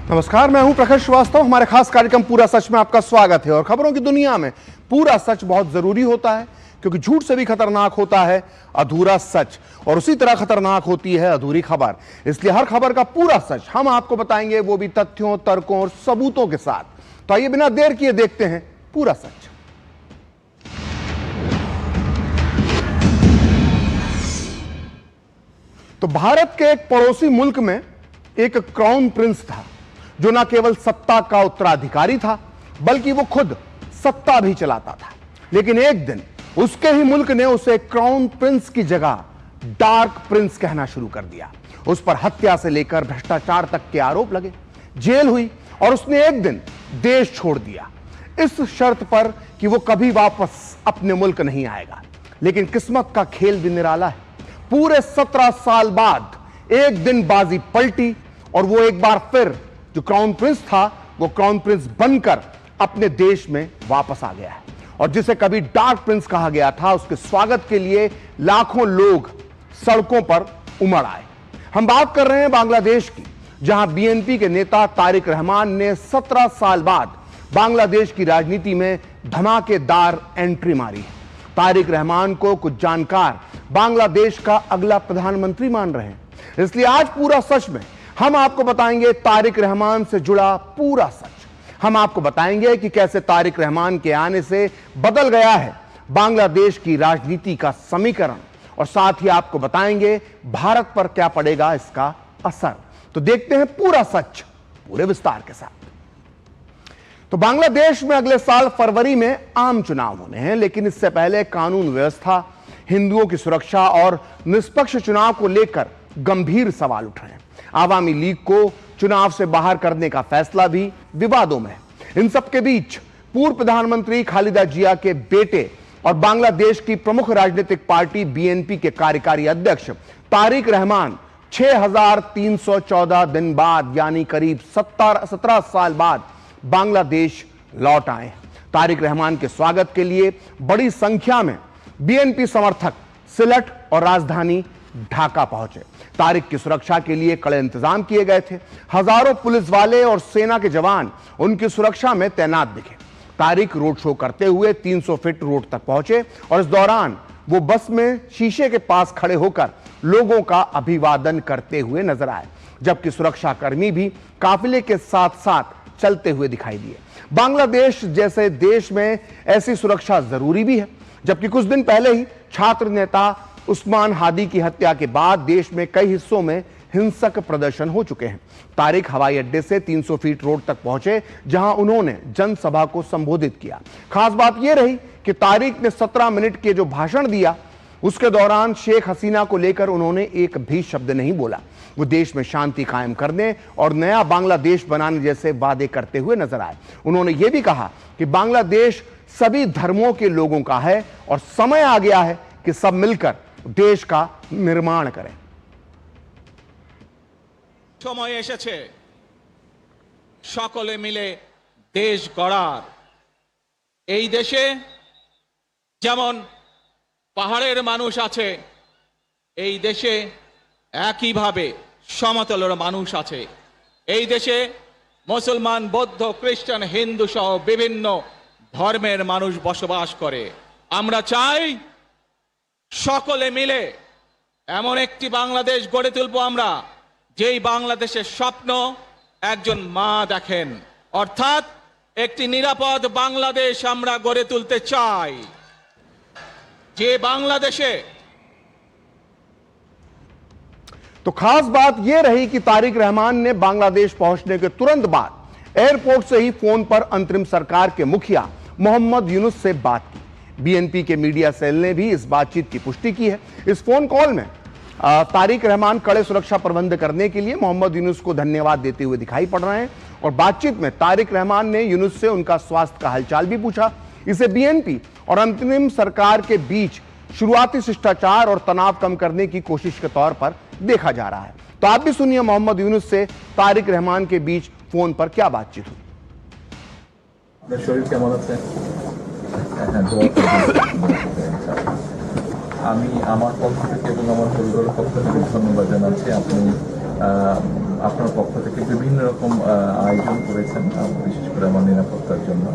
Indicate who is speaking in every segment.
Speaker 1: नमस्कार, मैं हूं प्रखर श्रीवास्तव। हमारे खास कार्यक्रम पूरा सच में आपका स्वागत है। और खबरों की दुनिया में पूरा सच बहुत जरूरी होता है, क्योंकि झूठ से भी खतरनाक होता है अधूरा सच, और उसी तरह खतरनाक होती है अधूरी खबर। इसलिए हर खबर का पूरा सच हम आपको बताएंगे, वो भी तथ्यों, तर्कों और सबूतों के साथ। तो आइए बिना देर किए देखते हैं पूरा सच। तो भारत के एक पड़ोसी मुल्क में एक क्राउन प्रिंस था, जो न केवल सत्ता का उत्तराधिकारी था, बल्कि वो खुद सत्ता भी चलाता था। लेकिन एक दिन उसके ही मुल्क ने उसे क्राउन प्रिंस की जगह डार्क प्रिंस कहना शुरू कर दिया। उस पर हत्या से लेकर भ्रष्टाचार तक के आरोप लगे, जेल हुई और उसने एक दिन देश छोड़ दिया, इस शर्त पर कि वो कभी वापस अपने मुल्क नहीं आएगा। लेकिन किस्मत का खेल भी निराला है। पूरे 17 साल बाद एक दिन बाजी पलटी और वो एक बार फिर जो क्राउन प्रिंस था, वो क्राउन प्रिंस बनकर अपने देश में वापस आ गया है। और जिसे कभी डार्क प्रिंस कहा गया था, उसके स्वागत के लिए लाखों लोग सड़कों पर उमड़ आए। हम बात कर रहे हैं बांग्लादेश की, जहां बीएनपी के नेता तारिक रहमान ने 17 साल बाद बांग्लादेश की राजनीति में धमाकेदार एंट्री मारी है। तारिक रहमान को कुछ जानकार बांग्लादेश का अगला प्रधानमंत्री मान रहे हैं। इसलिए आज पूरा सच में हम आपको बताएंगे तारिक रहमान से जुड़ा पूरा सच। हम आपको बताएंगे कि कैसे तारिक रहमान के आने से बदल गया है बांग्लादेश की राजनीति का समीकरण, और साथ ही आपको बताएंगे भारत पर क्या पड़ेगा इसका असर। तो देखते हैं पूरा सच पूरे विस्तार के साथ। तो बांग्लादेश में अगले साल फरवरी में आम चुनाव होने हैं, लेकिन इससे पहले कानून व्यवस्था, हिंदुओं की सुरक्षा और निष्पक्ष चुनाव को लेकर गंभीर सवाल उठ रहे हैं। आवामी लीग को चुनाव से बाहर करने का फैसला भी विवादों में है। इन सबके बीच पूर्व प्रधानमंत्री खालिदा जिया के बेटे और बांग्लादेश की प्रमुख राजनीतिक पार्टी बीएनपी के कार्यकारी अध्यक्ष तारिक रहमान 6314 दिन बाद, यानी करीब 17 साल बाद बांग्लादेश लौट आए। तारिक रहमान के स्वागत के लिए बड़ी संख्या में बीएनपी समर्थक सिलट और राजधानी ढाका पहुंचे। तारिक की सुरक्षा के लिए कड़े इंतजाम किए गए थे। हजारों पुलिस वाले और सेना के जवान उनकी सुरक्षा में तैनात दिखे। तारिक रोड शो करते हुए 300 फीट रोड तक पहुंचे और इस दौरान वो बस में शीशे के पास खड़े होकर लोगों का अभिवादन करते हुए नजर आए, जबकि सुरक्षाकर्मी भी काफिले के साथ साथ चलते हुए दिखाई दिए। बांग्लादेश जैसे देश में ऐसी सुरक्षा जरूरी भी है, जबकि कुछ दिन पहले ही छात्र नेता उस्मान हादी की हत्या के बाद देश में कई हिस्सों में हिंसक प्रदर्शन हो चुके हैं। तारिक हवाई अड्डे से 300 फीट रोड तक पहुंचे, जहां उन्होंने जनसभा को संबोधित किया। खास बात यह रही कि तारिक ने 17 मिनट के जो भाषण दिया, उसके दौरान शेख हसीना को लेकर उन्होंने एक भी शब्द नहीं बोला। वो देश में शांति कायम करने और नया बांग्लादेश बनाने जैसे वादे करते हुए नजर आए। उन्होंने यह भी कहा कि बांग्लादेश सभी धर्मों के लोगों का है और समय आ गया है कि सब मिलकर देश का निर्माण करें।
Speaker 2: समय এসেছে সকলে মিলে দেশ গড়ার। এই দেশে যেমন পাহাড়ের মানুষ আছে, এই দেশে একইভাবে সমতলের মানুষ আছে। এই দেশে মুসলমান, বৌদ্ধ, খ্রিস্টান, হিন্দু সহ বিভিন্ন ধর্মের মানুষ বসবাস করে। আমরা চাই সকলে মিলে এমন একটি বাংলাদেশ গড়ে তুলব আমরা, যেই বাংলাদেশের স্বপ্ন একজন মা দেখেন, অর্থাৎ একটি নিরাপদ বাংলাদেশ আমরা গড়ে তুলতে চাই, যে বাংলাদেশে।
Speaker 1: तो खास बात यह रही कि तारिक रहमान ने बांग्लादेश पहुंचने के तुरंत बाद एयरपोर्ट से ही फोन पर अंतरिम सरकार के मुखिया मोहम्मद यूनुस से बात की। बीएनपी के मीडिया सेल ने भी इस बातचीत की पुष्टि की है। इस फोन कॉल में तारिक रहमान कड़े सुरक्षा प्रबंध करने के लिए मोहम्मद यूनुस को धन्यवाद देते हुए दिखाई पड़ रहे हैं। और बातचीत में तारिक रहमान ने यूनुस से उनका स्वास्थ्य का हालचाल भी पूछा। इसे बीएनपी और अंतरिम सरकार के बीच शुरुआती शिष्टाचार और तनाव कम करने की कोशिश के तौर पर देखा जा रहा है। तो आप भी सुनिए मोहम्मद यूनुस से तारिक रहमान के बीच फोन पर क्या बातचीत हुई।
Speaker 3: शरीर কেমন আছে? আমি আমার পক্ষ থেকে এবং আমার পরিবারের পক্ষ থেকে ধন্যবাদ জানাচ্ছি। আপনি আপনার পক্ষ থেকে বিভিন্ন রকম আয়োজন করেছেন, বিশেষ করে আমার নিরাপত্তার জন্য।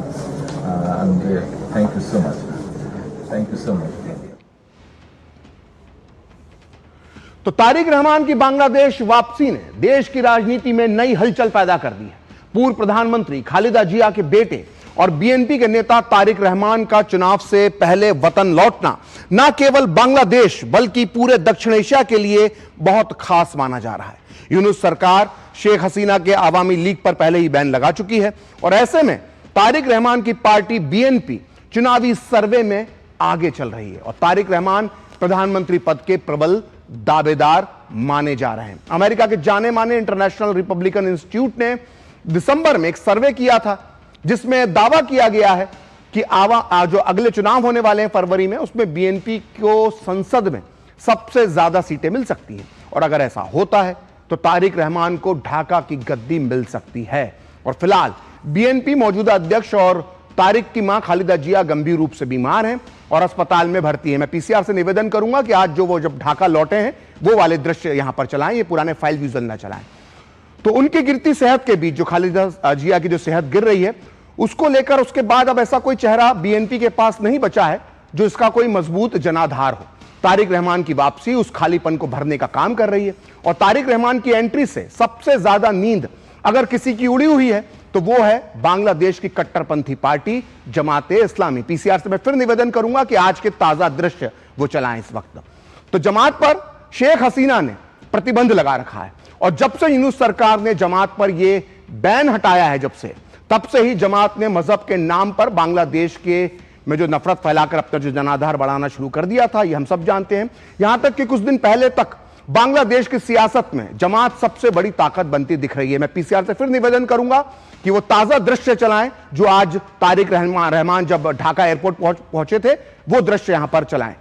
Speaker 3: Thank you so much, thank you so much.
Speaker 1: तो तारिक रहमान की बांग्लादेश वापसी ने देश की राजनीति में नई हलचल पैदा कर दी है। पूर्व प्रधानमंत्री खालिदा जिया के बेटे और बीएनपी के नेता तारिक रहमान का चुनाव से पहले वतन लौटना न केवल बांग्लादेश बल्कि पूरे दक्षिण एशिया के लिए बहुत खास माना जा रहा है। यूनुस सरकार शेख हसीना के आवामी लीग पर पहले ही बैन लगा चुकी है और ऐसे में तारिक रहमान की पार्टी बीएनपी चुनावी सर्वे में आगे चल रही है और तारिक रहमान प्रधानमंत्री पद के प्रबल दावेदार माने जा रहे हैं। अमेरिका के जाने माने इंटरनेशनल रिपब्लिकन इंस्टीट्यूट ने दिसंबर में एक सर्वे किया था जिसमें दावा किया गया है कि जो अगले चुनाव होने वाले हैं फरवरी में, उसमें बीएनपी को संसद में सबसे ज्यादा सीटें मिल सकती हैं और अगर ऐसा होता है तो तारिक रहमान को ढाका की गद्दी मिल सकती है। और फिलहाल बीएनपी मौजूदा अध्यक्ष और तारिक की मां खालिदा जिया गंभीर रूप से बीमार हैं और अस्पताल में भर्ती है। मैं पीसीआर से निवेदन करूंगा कि आज जो वो जब ढाका लौटे हैं वो वाले दृश्य यहां पर चलाएं, ये पुराने फाइल विजुअल ना चलाएं। तो उनकी गिरती सेहत के बीच जो खालिदा जिया की जो सेहत गिर रही है उसको लेकर उसके बाद अब ऐसा कोई चेहरा बीएनपी के पास नहीं बचा है जो इसका कोई मजबूत जनाधार हो। तारिक रहमान की वापसी उस खालीपन को भरने का काम कर रही है और तारिक रहमान की एंट्री से सबसे ज्यादा नींद अगर किसी की उड़ी हुई है तो वो है बांग्लादेश की कट्टरपंथी पार्टी जमाते इस्लामी। पीसीआर से मैं फिर निवेदन करूंगा कि आज के ताजा दृश्य वो चलाएं इस वक्त। तो जमात पर शेख हसीना ने प्रतिबंध लगा रखा है और जब से यूनुस सरकार ने जमात पर ये बैन हटाया है तब से ही जमात ने मजहब के नाम पर बांग्लादेश के में जो नफरत फैलाकर अपना जो जनाधार बढ़ाना शुरू कर दिया था, ये हम सब जानते हैं। यहां तक कि कुछ दिन पहले तक बांग्लादेश की सियासत में जमात सबसे बड़ी ताकत बनती दिख रही है। मैं पीसीआर से फिर निवेदन करूंगा कि वो ताजा दृश्य चलाएं जो आज तारिक रहमान जब ढाका एयरपोर्ट पहुंचे थे वो दृश्य यहां पर चलाएं।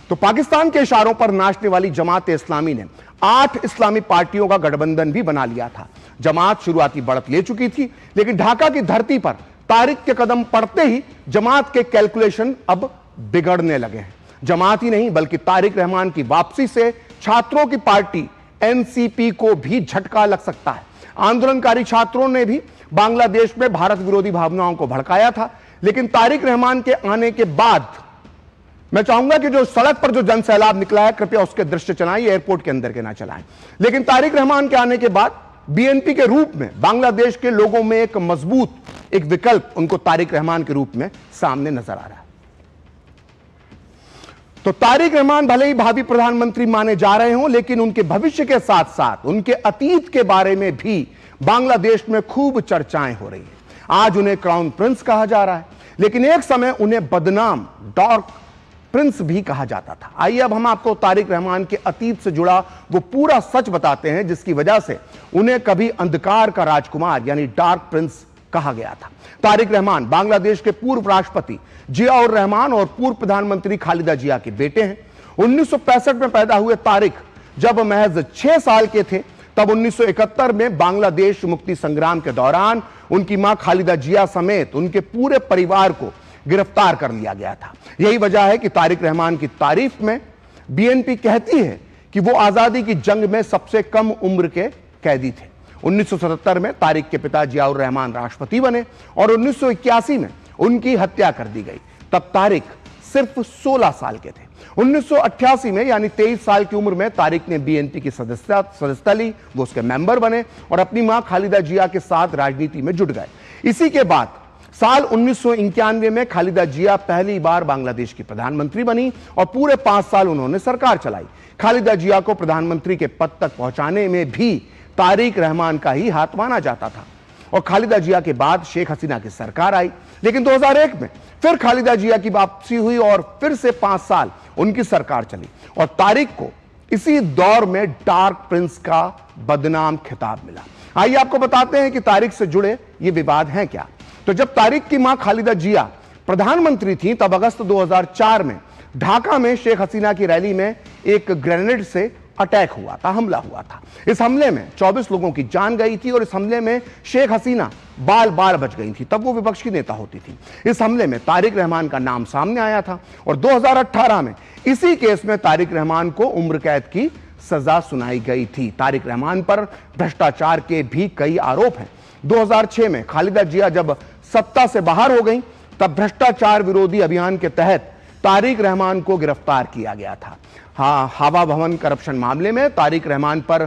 Speaker 1: तो पाकिस्तान के इशारों पर नाचने वाली जमात इस्लामी ने 8 इस्लामी पार्टियों का गठबंधन भी बना लिया था। जमात शुरुआती बढ़त ले चुकी थी लेकिन ढाका की धरती पर तारिक के कदम पड़ते ही जमात के कैलकुलेशन अब बिगड़ने लगे हैं। जमात ही नहीं बल्कि तारिक रहमान की वापसी से छात्रों की पार्टी एनसीपी को भी झटका लग सकता है। आंदोलनकारी छात्रों ने भी बांग्लादेश में भारत विरोधी भावनाओं को भड़काया था लेकिन तारिक रहमान के आने के बाद मैं चाहूंगा कि जो सड़क पर जो जनसैलाब निकला है कृपया उसके दृश्य चलाएं, एयरपोर्ट के अंदर के ना चलाएं। लेकिन तारिक रहमान के आने के बाद बीएनपी के रूप में बांग्लादेश के लोगों में एक मजबूत एक विकल्प उनको तारिक रहमान के रूप में सामने नजर आ रहा है। तो तारिक रहमान भले ही भावी प्रधानमंत्री माने जा रहे हों लेकिन उनके भविष्य के साथ साथ उनके अतीत के बारे में भी बांग्लादेश में खूब चर्चाएं हो रही है। आज उन्हें क्राउन प्रिंस कहा जा रहा है लेकिन एक समय उन्हें बदनाम डार्क प्रिंस भी कहा जाता था। आइए अब हम आपको तारिक रहमान के अतीत से जुड़ा वो पूरा सच बताते हैं जिसकी वजह से उन्हें कभी अंधकार का राजकुमार यानी डार्क प्रिंस कहा गया था। तारिक रहमान बांग्लादेश के पूर्व राष्ट्रपति जियाउर रहमान और पूर्व प्रधानमंत्री खालिदा जिया के बेटे हैं। 1965 में पैदा हुए तारिक जब महज 6 साल के थे तब 1971 में बांग्लादेश मुक्ति संग्राम के दौरान उनकी मां खालिदा जिया समेत उनके पूरे परिवार को गिरफ्तार कर लिया गया था। यही वजह है कि तारिक रहमान की तारीफ में बीएनपी कहती है कि वो आजादी की जंग में सबसे कम उम्र के कैदी थे। 1977 में तारिक के पिता जियाउर रहमान राष्ट्रपति बने और 1981 में उनकी हत्या कर दी गई। तब तारिक सिर्फ 16 साल के थे। 1988 में यानी 23 साल की उम्र में तारिक ने बीएनपी की सदस्यता ली, वो उसके मेंबर बने और अपनी मां खालिदा जिया के साथ राजनीति में जुट गए। इसी के बाद साल 1991 में खालिदा जिया पहली बार बांग्लादेश की प्रधानमंत्री बनी और पूरे 5 साल उन्होंने सरकार चलाई। खालिदा जिया को प्रधानमंत्री के पद तक पहुंचाने में भी तारिक रहमान का ही हाथ माना जाता था और खालिदा जिया के बाद शेख हसीना की सरकार आई लेकिन 2001 में फिर खालिदा जिया की वापसी हुई और फिर से 5 साल उनकी सरकार चली और तारिक को इसी दौर में डार्क प्रिंस का बदनाम खिताब मिला। आइए आपको बताते हैं कि तारिक से जुड़े ये विवाद हैं क्या। तो जब तारिक की मां खालिदा जिया प्रधानमंत्री थी तब अगस्त 2004 में ढाका में शेख हसीना की रैली में एक ग्रेनेड से अटैक हुआ था, हमला हुआ था। इस हमले में 24 लोगों की जान गई थी और इस हमले में शेख हसीना बाल बाल बच गई थी, तब वो विपक्ष की नेता होती थी। इस हमले में तारिक रहमान का नाम सामने आया था और 2018 में इसी केस में तारिक रहमान को उम्र कैद की सजा सुनाई गई थी। तारिक रहमान पर भ्रष्टाचार के भी कई आरोप हैं। 2006 में खालिदा जिया जब सत्ता से बाहर हो गई तब भ्रष्टाचार विरोधी अभियान के तहत तारिक रहमान को गिरफ्तार किया गया था। हवा भवन करप्शन मामले में तारिक रहमान पर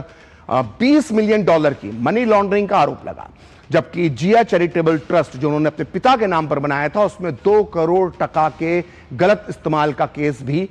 Speaker 1: $20 मिलियन की मनी लॉन्ड्रिंग का आरोप लगा, जबकि जिया चैरिटेबल ट्रस्ट जो उन्होंने अपने पिता के नाम पर बनाया था उसमें 2 करोड़ टका के गलत इस्तेमाल का केस भी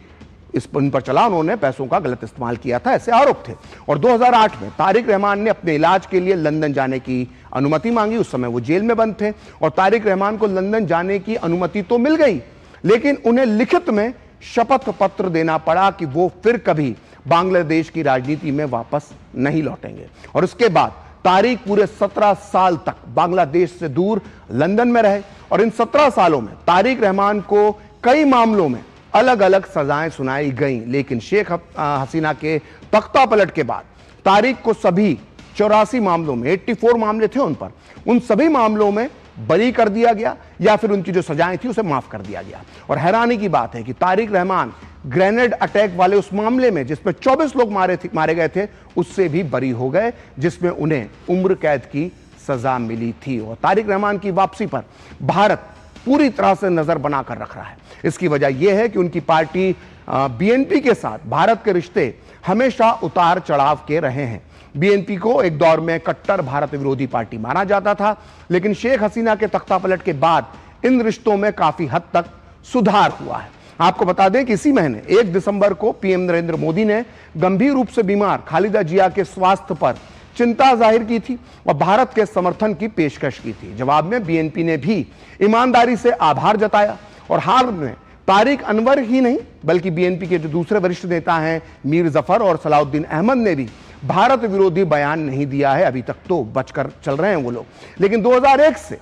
Speaker 1: उन पर चला। उन्होंने पैसों का गलत इस्तेमाल किया था, ऐसे आरोप थे। और 2008 में तारिक रहमान ने अपने इलाज के लिए लंदन जाने की अनुमति मांगी। उस समय वो जेल में बंद थे और तारिक रहमान को लंदन जाने की अनुमति तो मिल गई, लेकिन उन्हें लिखित में शपथ पत्र देना पड़ा कि वो फिर कभी बांग्लादेश की राजनीति में वापस नहीं लौटेंगे। और उसके बाद तारिक पूरे 17 साल तक बांग्लादेश से दूर लंदन में रहे और इन 17 सालों में तारिक रहमान को कई मामलों में अलग अलग सजाएं सुनाई गईं, लेकिन शेख हसीना के तख्ता पलट के बाद तारिक को सभी 84 मामलों में 84 मामले थे उन पर, उन सभी मामलों में बरी कर दिया गया या फिर उनकी जो सजाएं थी उसे माफ कर दिया गया। और हैरानी की बात है कि तारिक रहमान ग्रेनेड अटैक वाले उस मामले में जिसमें 24 लोग मारे गए थे उससे भी बरी हो गए, जिसमें उन्हें उम्र कैद की सजा मिली थी। और तारिक रहमान की वापसी पर भारत पूरी तरह से नजर बनाकर रख रहा है। इसकी वजह यह है कि उनकी पार्टी बीएनपी के साथ भारत के रिश्ते हमेशा उतार चढ़ाव के रहे हैं। बीएनपी को एक दौर में कट्टर भारत विरोधी पार्टी माना जाता था, लेकिन शेख हसीना के तख्तापलट के बाद इन रिश्तों में काफी हद तक सुधार हुआ है। आपको बता दें कि इसी महीने 1 दिसंबर को पीएम नरेंद्र मोदी ने गंभीर रूप से बीमार खालिदा जिया के स्वास्थ्य पर चिंता जाहिर की थी और भारत के समर्थन की पेशकश की थी। जवाब में बीएनपी ने भी ईमानदारी से आभार जताया और हाल में तारिक अनवर ही नहीं बल्कि बीएनपी के जो दूसरे वरिष्ठ नेता हैं मीर जफर और सलाउद्दीन अहमद ने भी भारत विरोधी बयान नहीं दिया है। अभी तक तो बचकर चल रहे हैं वो लोग, लेकिन 2001 से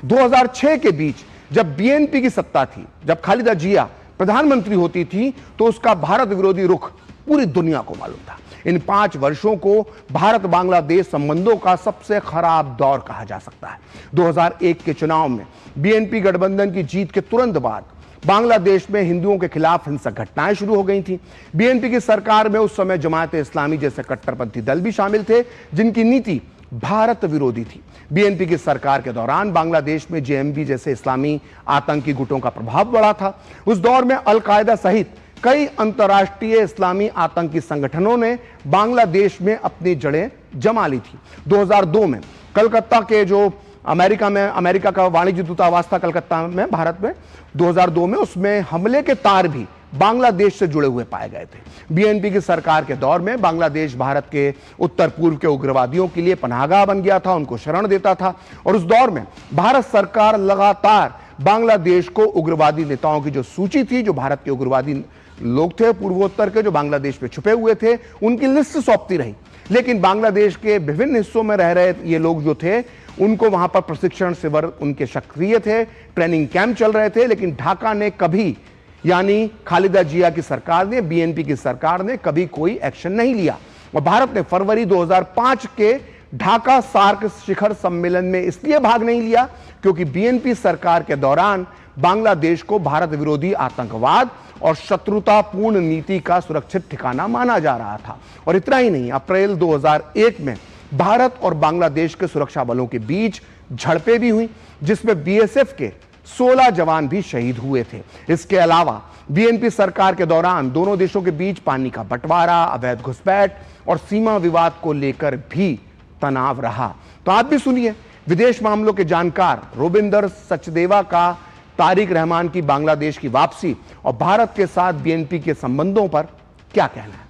Speaker 1: 2006 के बीच जब बीएनपी की सत्ता थी, जब खालिदा जिया प्रधानमंत्री होती थी, तो उसका भारत विरोधी रुख पूरी दुनिया को मालूम था। इन 5 वर्षों को भारत बांग्लादेश संबंधों का सबसे खराब दौर कहा जा सकता है। 2001 के चुनाव में बीएनपी गठबंधन की जीत के तुरंत बाद बांग्लादेश में हिंदुओं के खिलाफ हिंसक घटनाएं शुरू हो गई थी। बीएनपी की सरकार में उस समय जमात इस्लामी जैसे कट्टरपंथी दल भी शामिल थे जिनकी नीति भारत विरोधी थी। बीएनपी की सरकार के दौरान बांग्लादेश में जेएमबी जैसे इस्लामी आतंकी गुटों का प्रभाव बढ़ा था। उस दौर में अल-कायदा सहित कई अंतर्राष्ट्रीय इस्लामी आतंकी संगठनों ने बांग्लादेश में अपनी जड़ें जमा ली थी। 2002 में कलकत्ता के जो अमेरिका का वाणिज्य दूतावास था कलकत्ता में भारत में, 2002 में उसमें हमले के तार भी बांग्लादेश से जुड़े हुए पाए गए थे। बीएनपी की सरकार के दौर में बांग्लादेश भारत के उत्तर पूर्व के उग्रवादियों के लिए पनाहगाह बन गया था, उनको शरण देता था। और उस दौर में भारत सरकार लगातार बांग्लादेश को उग्रवादी नेताओं की जो सूची थी, जो भारत के उग्रवादी लोग थे पूर्वोत्तर के जो बांग्लादेश में छुपे हुए थे, उनकी लिस्ट सौंपती रही। लेकिन बांग्लादेश के विभिन्न हिस्सों में रह रहे ये लोग जो थे उनको वहां पर प्रशिक्षण शिविर उनके सक्रिय थे, ट्रेनिंग कैंप चल रहे थे, लेकिन ढाका ने कभी, यानी खालिदा जिया की सरकार ने, बीएनपी की सरकार ने कभी कोई एक्शन नहीं लिया। और भारत ने फरवरी 2005 के ढाका सार्क शिखर सम्मेलन में इसलिए भाग नहीं लिया क्योंकि बीएनपी सरकार के दौरान बांग्लादेश को भारत विरोधी आतंकवाद और शत्रुतापूर्ण नीति का सुरक्षित ठिकाना माना जा रहा था। और इतना ही नहीं, अप्रैल 2001 में भारत और बांग्लादेश के सुरक्षा बलों के बीच झड़पें भी हुई जिसमें बीएसएफ के 16 जवान भी शहीद हुए थे। इसके अलावा बीएनपी सरकार के दौरान दोनों देशों के बीच पानी का बंटवारा, अवैध घुसपैठ और सीमा विवाद को लेकर भी तनाव रहा। तो आप भी सुनिए विदेश मामलों के जानकार रोबिंदर सचदेवा का तारिक रहमान की बांग्लादेश की वापसी और भारत के साथ बीएनपी के संबंधों पर क्या कहना है।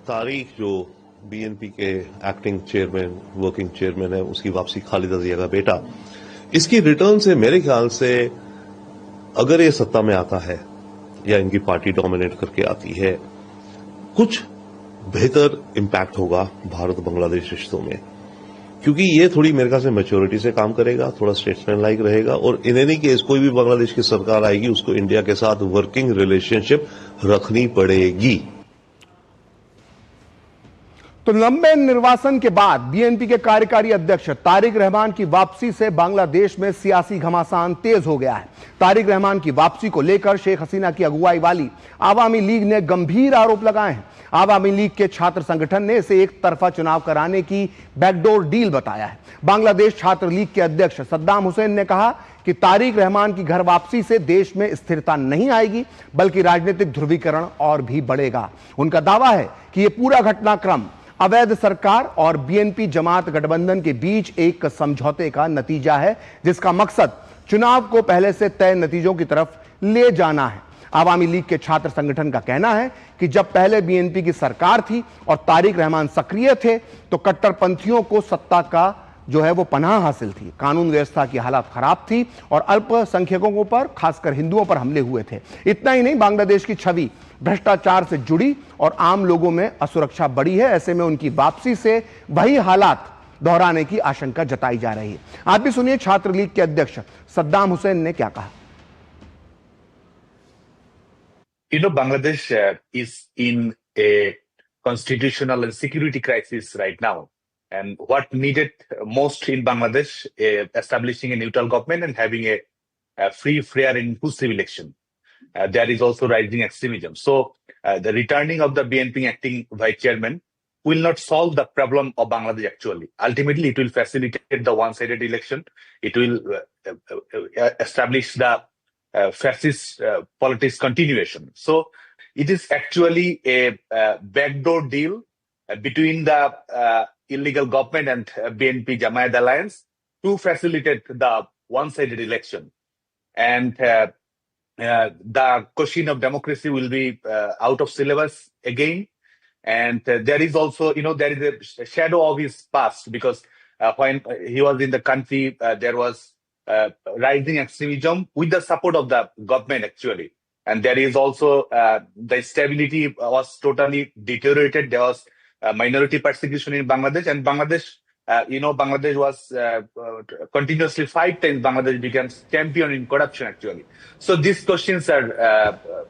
Speaker 4: तारिक जो बीएनपी के एक्टिंग चेयरमैन, वर्किंग चेयरमैन है, उसकी वापसी खालिदा जिया का बेटा, इसकी रिटर्न से मेरे ख्याल से अगर ये सत्ता में आता है या इनकी पार्टी डोमिनेट करके आती है, कुछ बेहतर इंपैक्ट होगा भारत बांग्लादेश रिश्तों में, क्योंकि ये थोड़ी मेरे ख्याल से मैच्योरिटी से काम करेगा, थोड़ा स्टेट्समैन लाइक रहेगा। और इन एनी केस कोई भी बांग्लादेश की सरकार आएगी उसको इंडिया के साथ वर्किंग रिलेशनशिप रखनी पड़ेगी।
Speaker 1: तो लंबे निर्वासन के बाद बीएनपी के कार्यकारी अध्यक्ष तारिक रहमान की वापसी से बांग्लादेश में सियासी घमासान तेज हो गया है। तारिक रहमान की वापसी को लेकर शेख हसीना की अगुवाई वाली आवामी लीग ने गंभीर आरोप लगाए हैं। आवामी लीग के छात्र संगठन ने इसे एक तरफा चुनाव कराने की बैकडोर डील बताया है। बांग्लादेश छात्र लीग के अध्यक्ष सद्दाम हुसैन ने कहा कि तारिक रहमान की घर वापसी से देश में स्थिरता नहीं आएगी, बल्कि राजनीतिक ध्रुवीकरण और भी बढ़ेगा। उनका दावा है कि यह पूरा घटनाक्रम अवैध सरकार और बीएनपी जमात गठबंधन के बीच एक समझौते का नतीजा है, जिसका मकसद चुनाव को पहले से तय नतीजों की तरफ ले जाना है। आवामी लीग के छात्र संगठन का कहना है कि जब पहले बीएनपी की सरकार थी और तारिक रहमान सक्रिय थे तो कट्टरपंथियों को सत्ता का जो है वो पनाह हासिल थी, कानून व्यवस्था की हालत खराब थी और अल्पसंख्यकों पर, खासकर हिंदुओं पर हमले हुए थे। इतना ही नहीं, बांग्लादेश की छवि भ्रष्टाचार से जुड़ी और आम लोगों में असुरक्षा बढ़ी है। ऐसे में उनकी वापसी से वही हालात दोहराने की आशंका जताई जा रही है। आप भी सुनिए छात्र लीग के अध्यक्ष सद्दाम हुसैन ने क्या कहा।
Speaker 5: Bangladesh is in a constitutional and security crisis right now. And what needed most in Bangladesh, establishing a neutral government and having a free, fair, and inclusive election. There is also rising extremism. So the returning of the BNP acting vice chairman will not solve the problem of Bangladesh actually. Ultimately, it will facilitate the one-sided election. It will establish the fascist politics continuation. So it is actually a backdoor deal between the illegal government and BNP Jamaat alliance to facilitate the one-sided election. And the question of democracy will be out of syllabus again. And there is also, there is a shadow of his past because when he was in the country, there was rising extremism with the support of the government actually. And there is also the stability was totally deteriorated. There was minority persecution in Bangladesh, and Bangladesh, Bangladesh was continuously 5 times Bangladesh becomes champion in corruption actually. So these questions are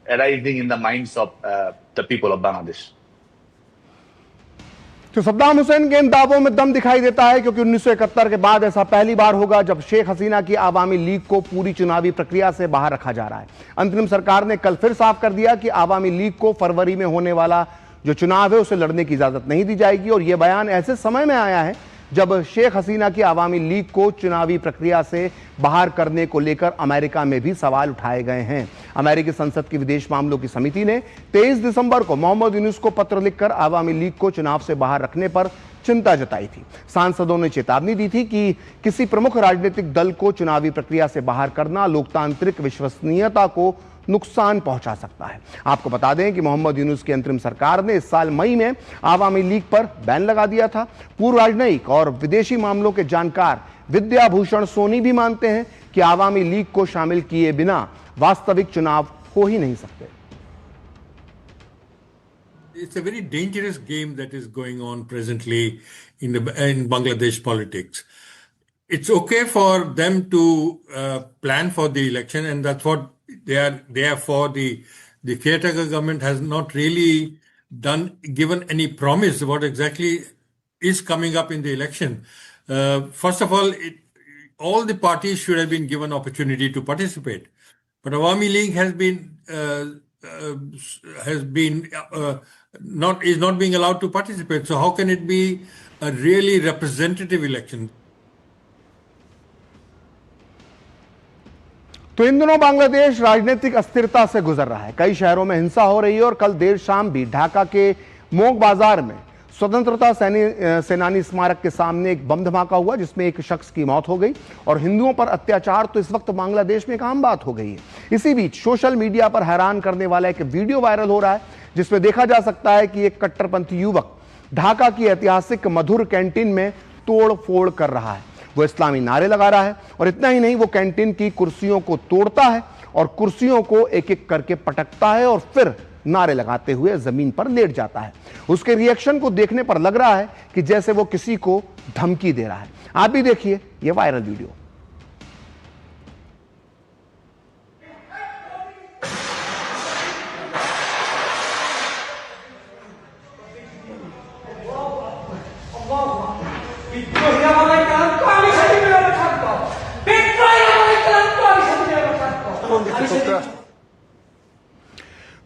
Speaker 5: arising in the minds of the people of Bangladesh.
Speaker 1: तो सद्दाम हुसैन के इन दावों में दम दिखाई देता है, क्योंकि 1971 के बाद ऐसा पहली बार होगा जब शेख हसीना की आवामी लीग को पूरी चुनावी प्रक्रिया से बाहर रखा जा रहा है। अंतरिम सरकार ने कल फिर साफ कर दिया कि आवामी लीग को फरवरी में होने वाला जो चुनाव है उसे लड़ने की इजाजत नहीं दी जाएगी। और यह बयान ऐसे समय में आया है जब शेख हसीना की आवामी लीग को चुनावी प्रक्रिया से बाहर करने को लेकर अमेरिका में भी सवाल उठाए गए हैं। अमेरिकी संसद की विदेश मामलों की समिति ने 23 दिसंबर को मोहम्मद यूनुस को पत्र लिखकर आवामी लीग को चुनाव से बाहर रखने पर चिंता जताई थी। सांसदों ने चेतावनी दी थी कि किसी प्रमुख राजनीतिक दल को चुनावी प्रक्रिया से बाहर करना लोकतांत्रिक विश्वसनीयता को नुकसान पहुंचा सकता है। आपको बता दें कि मोहम्मद यूनुस की अंतरिम सरकार ने इस साल मई में आवामी लीग पर बैन लगा दिया था। पूर्व राजनयिक और विदेशी मामलों के जानकार विद्याभूषण सोनी भी मानते हैं कि आवामी लीग को शामिल किए बिना वास्तविक चुनाव हो ही नहीं सकते।
Speaker 6: It's a very dangerous game that is going on presently in Bangladesh politics. It's okay for them to plan for the election, and that's what they are for. The caretaker government has not really given any promise what exactly is coming up in the election. First of all the parties should have been given opportunity to participate, but Awami League is not being allowed to participate. So how can it be a really representative election?
Speaker 1: तो इन दिनों बांग्लादेश राजनीतिक अस्थिरता से गुजर रहा है। कई शहरों में हिंसा हो रही है और कल देर शाम भी ढाका के मोग बाजार में स्वतंत्रता सेनानी स्मारक के सामने एक बम धमाका हुआ जिसमें एक शख्स की मौत हो गई और हिंदुओं पर अत्याचार तो इस वक्त बांग्लादेश में एक आम बात हो गई है। इसी बीच सोशल मीडिया पर हैरान करने वाला एक वीडियो वायरल हो रहा है जिसमें देखा जा सकता है कि एक कट्टरपंथी युवक ढाका की ऐतिहासिक मधुर कैंटीन में तोड़ फोड़ कर रहा है। वो इस्लामी नारे लगा रहा है और इतना ही नहीं, वो कैंटीन की कुर्सियों को तोड़ता है और कुर्सियों को एक एक करके पटकता है और फिर नारे लगाते हुए जमीन पर लेट जाता है। उसके रिएक्शन को देखने पर लग रहा है कि जैसे वो किसी को धमकी दे रहा है। आप भी देखिए ये वायरल वीडियो।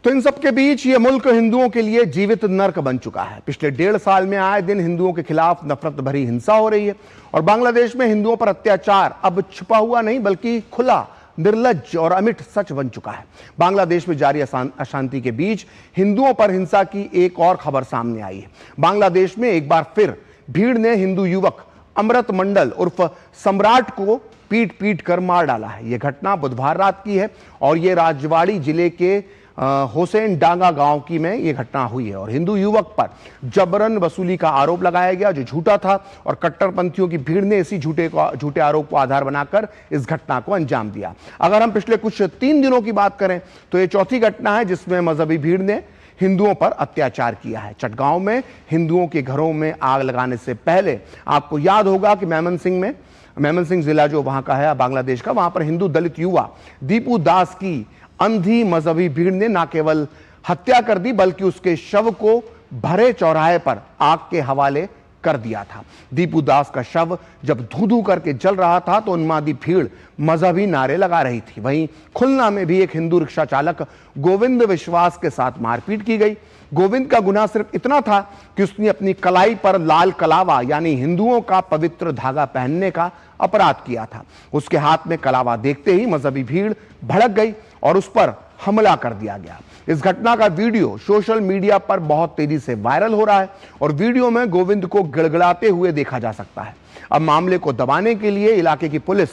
Speaker 1: तो इन सब के बीच ये मुल्क हिंदुओं के लिए जीवित नर्क बन चुका है। पिछले 1.5 साल में आए दिन हिंदुओं के खिलाफ नफरत भरी हिंसा हो रही है और बांग्लादेश में हिंदुओं पर अत्याचार अब छुपा हुआ नहीं बल्कि खुला, निर्लज्ज और अमिट सच बन चुका है। बांग्लादेश में जारी अशांति के बीच हिंदुओं पर हिंसा की एक और खबर सामने आई है। बांग्लादेश में एक बार फिर भीड़ ने हिंदू युवक अमृत मंडल उर्फ सम्राट को पीट पीट कर मार डाला है। यह घटना बुधवार रात की है और यह राजवाड़ी जिले के हुसैन डांगा गांव की में यह घटना हुई है और हिंदू युवक पर जबरन वसूली का आरोप लगाया गया जो झूठा था और कट्टरपंथियों की भीड़ ने इसी झूठे आरोप को आधार बनाकर इस घटना को अंजाम दिया। अगर हम पिछले कुछ 3 दिनों की बात करें तो यह चौथी घटना है जिसमें मजहबी भीड़ ने हिंदुओं पर अत्याचार किया है। चटगांव में हिंदुओं के घरों में आग लगाने से पहले आपको याद होगा कि मेमन सिंह जिला जो वहां का है बांग्लादेश का, वहां पर हिंदू दलित युवा दीपू दास की अंधी मजहबी भीड़ ने न केवल हत्या कर दी बल्कि उसके शव को भरे चौराहे पर आग के हवाले कर दिया था। दीपू दास का शव जब धू-धू करके जल रहा था तो उन्मादी भीड़ मजहबी नारे लगा रही थी। वहीं खुलना में भी एक हिंदू रिक्शा चालक गोविंद विश्वास के साथ मारपीट की गई। गोविंद का गुनाह सिर्फ इतना था कि उसने अपनी कलाई पर लाल कलावा यानी हिंदुओं का पवित्र धागा पहनने का अपराध किया था। उसके हाथ में कलावा देखते ही मजहबी भीड़ भड़क गई और उस पर हमला कर दिया गया। इस घटना का वीडियो सोशल मीडिया पर बहुत तेजी से वायरल हो रहा है और वीडियो में गोविंद को गिड़गिड़ाते हुए देखा जा सकता है। अब मामले को दबाने के लिए इलाके की पुलिस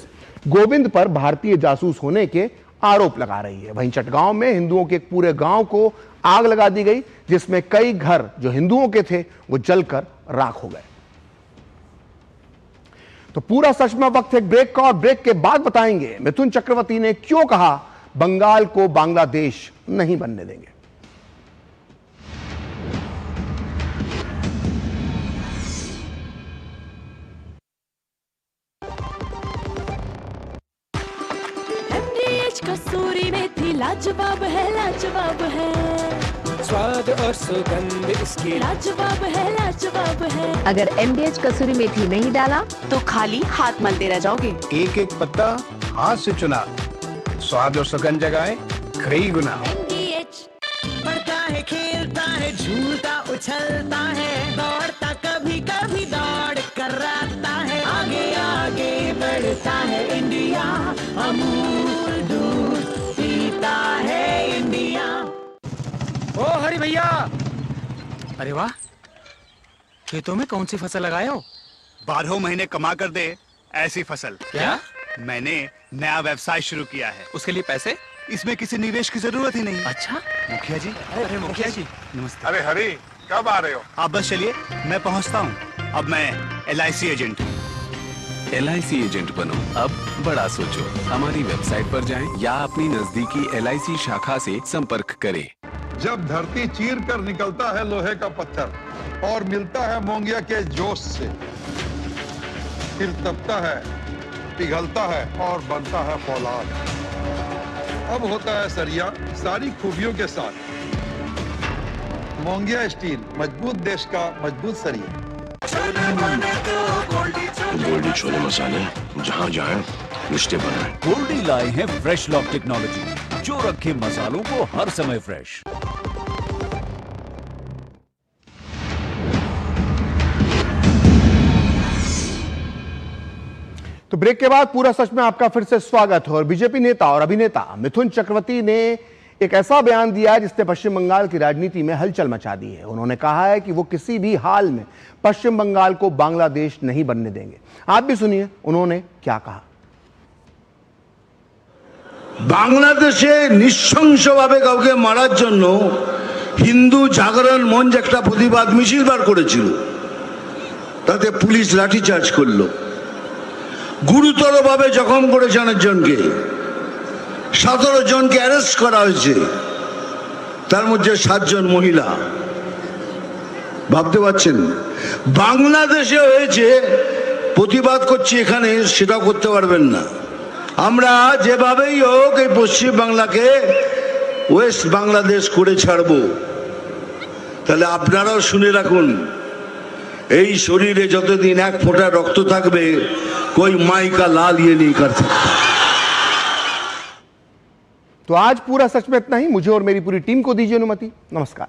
Speaker 1: गोविंद पर भारतीय जासूस होने के आरोप लगा रही है। वहीं चटगांव में हिंदुओं के एक पूरे गांव को आग लगा दी गई जिसमें कई घर जो हिंदुओं के थे वो जलकर राख हो गए। तो पूरा सच में वक्त है एक ब्रेक का और ब्रेक के बाद बताएंगे मिथुन चक्रवर्ती ने क्यों कहा बंगाल को बांग्लादेश नहीं बनने देंगे।
Speaker 7: MDH कसूरी मेथी लाजवाब है, लाजवाब है।
Speaker 8: स्वाद और सुगंध इसकी
Speaker 7: लाजवाब है, लाजवाब है।
Speaker 9: अगर MDH कसूरी मेथी नहीं डाला
Speaker 10: तो खाली हाथ मलते रह जाओगे।
Speaker 8: एक एक पत्ता हाथ से चुना, स्वाद और सुगंध जगाए कई गुना।
Speaker 7: MDH
Speaker 11: बढ़ता है, खेलता है, झूलता उछलता है, दौड़ता कभी कभी दौड़ कराता है, आगे आगे बढ़ता है इंडिया, अमूल दूध पीता है इंडिया।
Speaker 8: ओ हरी भैया, अरे वाह, खेतों में कौन सी फसल लगाए हो?
Speaker 12: 12 महीने कमा कर दे ऐसी फसल।
Speaker 8: क्या?
Speaker 12: मैंने नया व्यवसाय शुरू किया है।
Speaker 8: उसके लिए पैसे?
Speaker 12: इसमें किसी निवेश की जरूरत ही नहीं।
Speaker 8: अच्छा
Speaker 12: मुखिया जी।
Speaker 8: अरे मुखिया जी
Speaker 12: नमस्ते।
Speaker 13: अरे हरी, कब आ रहे हो?
Speaker 12: आप बस चलिए, मैं पहुंचता हूं। अब मैं LIC एजेंट हूं।
Speaker 14: LIC एजेंट बनो, अब बड़ा सोचो। हमारी वेबसाइट पर जाएं या अपनी नजदीकी LIC शाखा से संपर्क करें।
Speaker 13: जब धरती चीर कर निकलता है लोहे का पत्थर और मिलता है मोंगिया के जोश से, फिर तपता है, पिघलता है और बनता है फौलाद। अब होता है सरिया सारी खूबियों के साथ। मोंगिया स्टील, मजबूत देश का मजबूत सरिया।
Speaker 15: गोल्डी छोले मसाले, जहाँ जाए रिश्ते बनाए।
Speaker 16: गोल्डी लाए हैं फ्रेश लॉक टेक्नोलॉजी जो रखे मसालों को हर समय फ्रेश।
Speaker 1: तो ब्रेक के बाद पूरा सच में आपका फिर से स्वागत है। और बीजेपी नेता और अभिनेता मिथुन चक्रवर्ती ने एक ऐसा बयान दिया है जिसने पश्चिम बंगाल की राजनीति में हलचल मचा दी है। उन्होंने कहा है कि वो किसी भी हाल में पश्चिम बंगाल को बांग्लादेश नहीं बनने देंगे। आप भी सुनिए उन्होंने क्या कहा।
Speaker 17: বাংলাদেশে নৃশংসভাবে কাউকে মারার জন্য হিন্দু জাগরণ মঞ্চ একটা প্রতিবাদ মিছিল বার করেছিল, তাতে পুলিশ লাঠিচার্জ করলো, গুরুতরভাবে জখম করেছে অনেকজনকে, 17 জনকে অ্যারেস্ট করা হয়েছে, তার মধ্যে 7 জন মহিলা। ভাবতে পারছেন বাংলাদেশে হয়েছে, প্রতিবাদ করছি এখানে সেটাও করতে পারবেন না। আমরা যেভাবেই হোক এই পশ্চিম বাংলাকে ওয়েস্ট বাংলাদেশ করে ছাড়বো। তাহলে আপনারাও শুনে রাখুন, এই শরীরে যতদিন এক ফোঁটা রক্ত থাকবে कोई माई का लाल ये नहीं कर सकता।
Speaker 1: तो आज पूरा सच में इतना ही। मुझे और मेरी पूरी टीम को दीजिए अनुमति। नमस्कार।